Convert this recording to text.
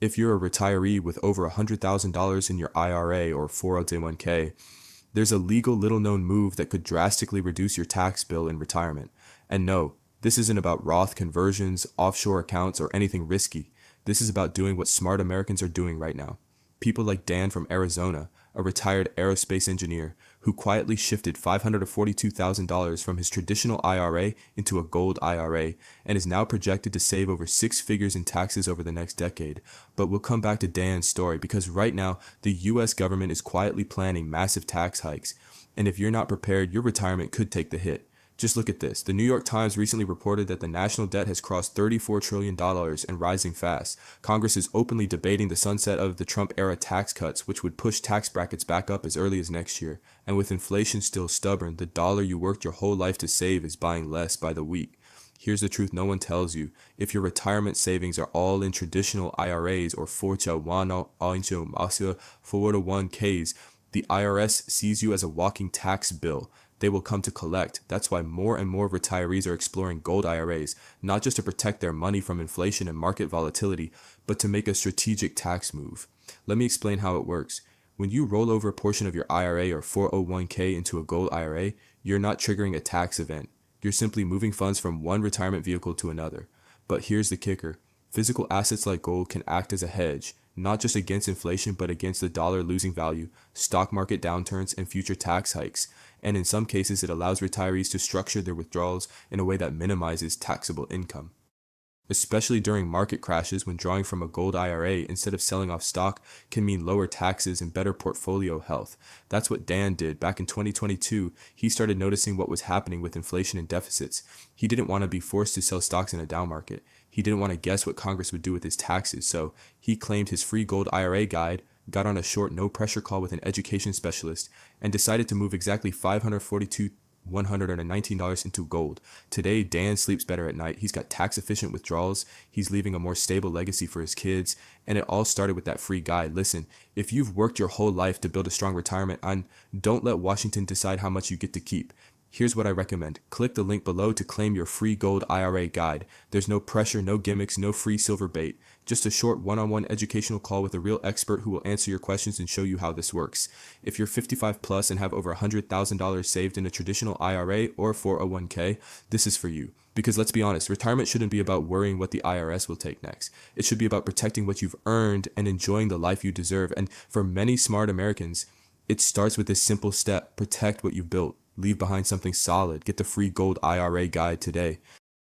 If you're a retiree with over $100,000 in your IRA or 401k, there's a legal little known move that could drastically reduce your tax bill in retirement. And no, this isn't about Roth conversions, offshore accounts, or anything risky. This is about doing what smart Americans are doing right now. People like Dan from Arizona, a retired aerospace engineer, who quietly shifted $542,000 from his traditional IRA into a gold IRA and is now projected to save over six figures in taxes over the next decade. But we'll come back to Dan's story because right now, the US government is quietly planning massive tax hikes. And if you're not prepared, your retirement could take the hit. Just look at this. The New York Times recently reported that the national debt has crossed $34 trillion and rising fast. Congress is openly debating the sunset of the Trump-era tax cuts, which would push tax brackets back up as early as next year. And with inflation still stubborn, the dollar you worked your whole life to save is buying less by the week. Here's the truth no one tells you. If your retirement savings are all in traditional IRAs or 401ks, the IRS sees you as a walking tax bill. They will come to collect. That's why more and more retirees are exploring gold IRAs, not just to protect their money from inflation and market volatility, but to make a strategic tax move. Let me explain how it works. When you roll over a portion of your IRA or 401k into a gold IRA, you're not triggering a tax event. You're simply moving funds from one retirement vehicle to another. But here's the kicker. Physical assets like gold can act as a hedge, not just against inflation, but against the dollar losing value, stock market downturns, and future tax hikes. And in some cases, it allows retirees to structure their withdrawals in a way that minimizes taxable income. Especially during market crashes, when drawing from a gold IRA instead of selling off stock can mean lower taxes and better portfolio health. That's what Dan did. Back in 2022, he started noticing what was happening with inflation and deficits. He didn't want to be forced to sell stocks in a down market. He didn't want to guess what Congress would do with his taxes, so he claimed his free gold IRA guide, got on a short no-pressure call with an education specialist, and decided to move exactly $542,119 into gold. Today, Dan sleeps better at night. He's got tax-efficient withdrawals. He's leaving a more stable legacy for his kids. And it all started with that free guide. Listen, if you've worked your whole life to build a strong retirement, don't let Washington decide how much you get to keep. Here's what I recommend. Click the link below to claim your free gold IRA guide. There's no pressure, no gimmicks, no free silver bait. Just a short one-on-one educational call with a real expert who will answer your questions and show you how this works. If you're 55 plus and have over $100,000 saved in a traditional IRA or 401k, this is for you. Because let's be honest, retirement shouldn't be about worrying what the IRS will take next. It should be about protecting what you've earned and enjoying the life you deserve. And for many smart Americans, it starts with this simple step: protect what you've built. Leave behind something solid. Get the free gold IRA guide today.